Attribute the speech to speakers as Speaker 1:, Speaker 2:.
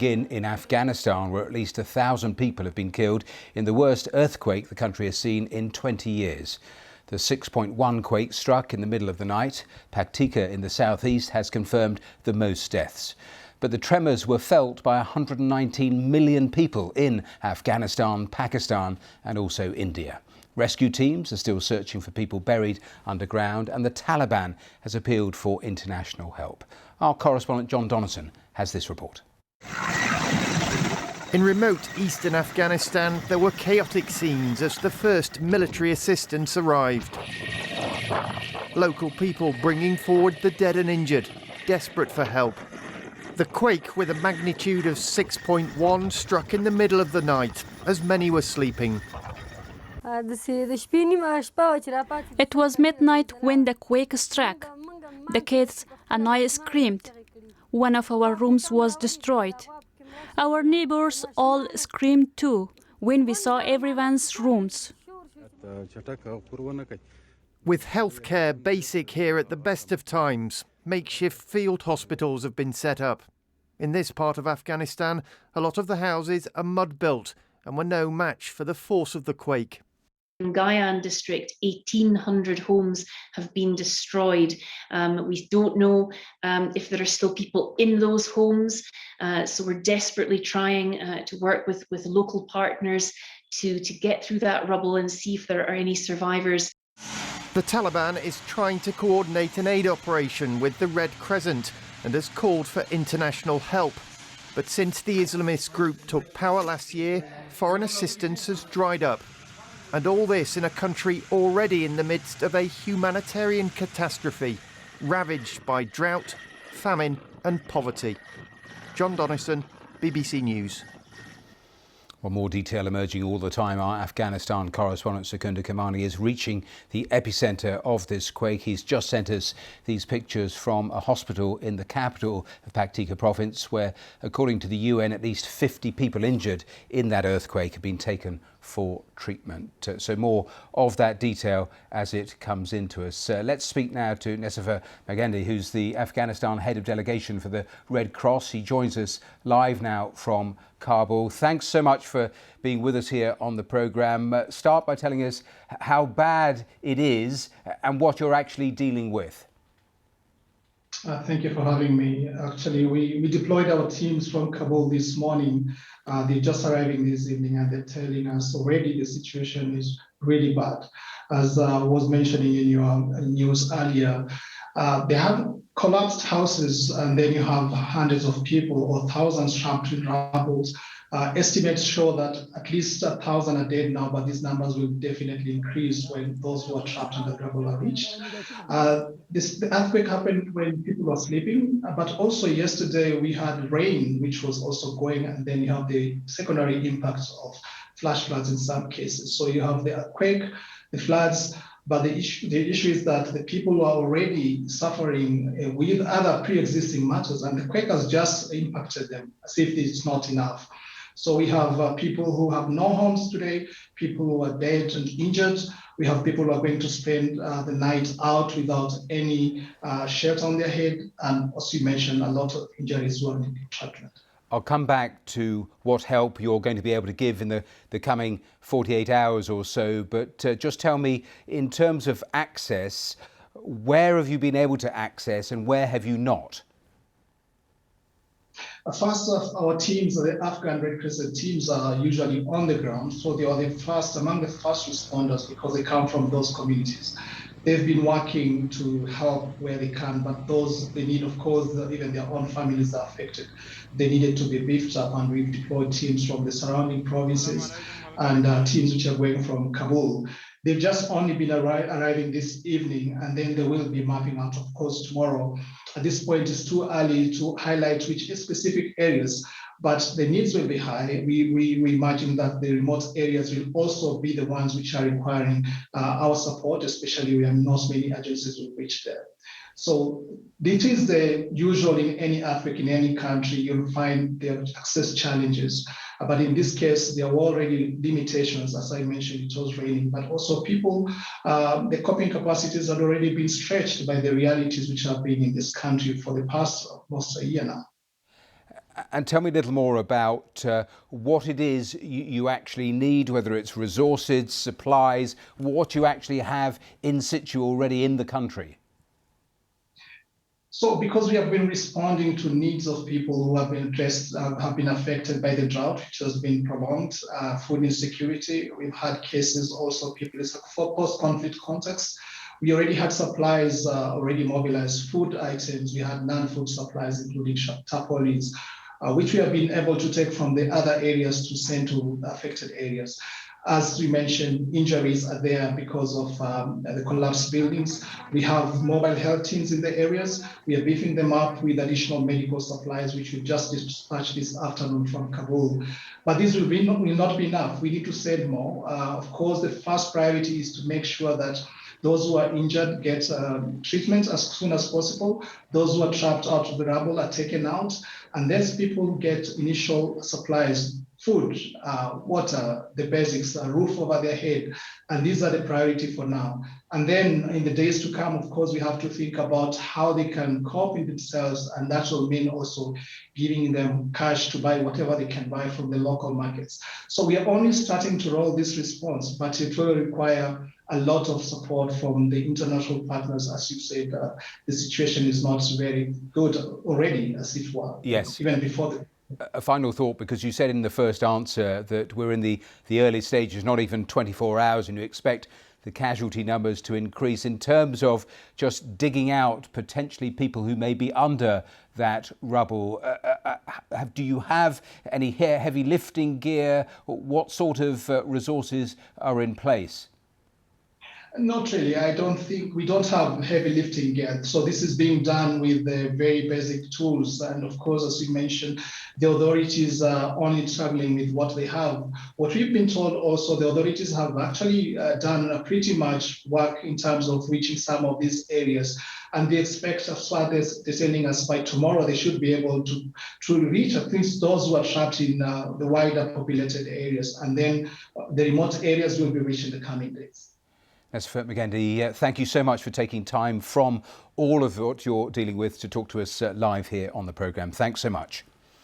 Speaker 1: In Afghanistan, where at least 1,000 people have been killed in the worst earthquake the country has seen in 20 years. The 6.1 quake struck in the middle of the night. Paktika in the southeast has confirmed the most deaths. But the tremors were felt by 119 million people in Afghanistan, Pakistan and also India. Rescue teams are still searching for people buried underground, and the Taliban has appealed for international help. Our correspondent John Donaldson has this report.
Speaker 2: In remote eastern Afghanistan, there were chaotic scenes as the first military assistance arrived. Local people bringing forward the dead and injured, desperate for help. The quake, with a magnitude of 6.1, struck in the middle of the night as many were sleeping.
Speaker 3: It was midnight when the quake struck. The kids and I screamed. One of our rooms was destroyed. Our neighbors all screamed too when we saw everyone's rooms.
Speaker 2: With healthcare basic here at the best of times, makeshift field hospitals have been set up. In this part of Afghanistan, a lot of the houses are mud-built and were no match for the force of the quake.
Speaker 4: In Guyana district, 1,800 homes have been destroyed. We don't know if there are still people in those homes, so we're desperately trying to work with local partners to get through that rubble and see if there are any survivors.
Speaker 2: The Taliban is trying to coordinate an aid operation with the Red Crescent and has called for international help. But since the Islamist group took power last year, foreign assistance has dried up. And all this in a country already in the midst of a humanitarian catastrophe, ravaged by drought, famine and poverty. John Donaldson, BBC News.
Speaker 1: Well, more detail emerging all the time. Our Afghanistan correspondent Secunda Kamani is reaching the epicentre of this quake. He's just sent us these pictures from a hospital in the capital of Paktika province, where, according to the UN, at least 50 people injured in that earthquake have been taken for treatment. So more of that detail as it comes into us. Let's speak now to Nesifa Magendi, who's the Afghanistan head of delegation for the Red Cross. He joins us live now from Kabul. Thanks so much for being with us here on the programme. Start by telling us how bad it is and what you're actually dealing with.
Speaker 5: Thank you for having me. Actually, we deployed our teams from Kabul this morning. They're just arriving this evening and they're telling us already the situation is really bad. As was mentioning in your news earlier, they have collapsed houses, and then you have hundreds of people or thousands trapped in rubble. Estimates show that at least 1,000 are dead now, but these numbers will definitely increase when those who are trapped in the rubble are reached. The earthquake happened when people were sleeping, but also yesterday we had rain, which was also going, and then you have the secondary impacts of flash floods in some cases. So you have the earthquake, the floods, but the issue is that the people who are already suffering with other pre-existing matters, and the quake has just impacted them as if it's not enough. So we have people who have no homes today, people who are dead and injured. We have people who are going to spend the night out without any shelter on their head. And as you mentioned, a lot of injuries who are needing treatment.
Speaker 1: I'll come back to what help you're going to be able to give in the coming 48 hours or so. But just tell me, in terms of access, where have you been able to access and where have you not?
Speaker 5: First of our teams, the Afghan Red Crescent teams, are usually on the ground. So they are the first among the first responders because they come from those communities. They've been working to help where they can, but they need, of course, even their own families are affected. They needed to be beefed up, and we've deployed teams from the surrounding provinces and teams which are going from Kabul. They've just only been arriving this evening, and then they will be mapping out, of course, tomorrow. At this point, it's too early to highlight which specific areas, but the needs will be high. We imagine that the remote areas will also be the ones which are requiring our support, especially when not many agencies will reach there. So this is the usual in any earthquake, in any country, you'll find there are access challenges. But in this case, there were already limitations. As I mentioned, it was raining, but also people, the coping capacities had already been stretched by the realities which have been in this country for the past almost a year now.
Speaker 1: And tell me a little more about what it is you actually need, whether it's resources, supplies, what you actually have in situ already in the country.
Speaker 5: So because we have been responding to needs of people who have been affected by the drought, which has been prolonged, food insecurity, we've had cases also, people for post-conflict context. We already had supplies already mobilized, food items, we had non-food supplies, including tarpaulins, which we have been able to take from the other areas to send to affected areas. As we mentioned, injuries are there because of the collapsed buildings. We have mobile health teams in the areas. We are beefing them up with additional medical supplies, which we just dispatched this afternoon from Kabul. But this will not be enough. We need to send more. Of course, the first priority is to make sure that those who are injured get treatment as soon as possible. Those who are trapped out of the rubble are taken out. And then people get initial supplies, food, water, the basics, a roof over their head. And these are the priority for now. And then in the days to come, of course, we have to think about how they can cope with themselves. And that will mean also giving them cash to buy whatever they can buy from the local markets. So we are only starting to roll this response, but it will require a lot of support from the international partners. As you said, the situation is not very good already, as it were.
Speaker 1: Yes.
Speaker 5: Even before the...
Speaker 1: A final thought, because you said in the first answer that we're in the early stages, not even 24 hours, and you expect the casualty numbers to increase. In terms of just digging out potentially people who may be under that rubble, do you have any heavy lifting gear? What sort of resources are in place?
Speaker 5: Not really. I don't think we don't have heavy lifting yet. So this is being done with the very basic tools. And of course, as you mentioned, the authorities are only struggling with what they have. What we've been told also, the authorities have actually done pretty much work in terms of reaching some of these areas. And they expect, as far as they're sending us by tomorrow, they should be able to reach at least those who are trapped in the wider populated areas. And then the remote areas will be reached in the coming days.
Speaker 1: That's Magendi. Thank you so much for taking time from all of what you're dealing with to talk to us live here on the programme. Thanks so much.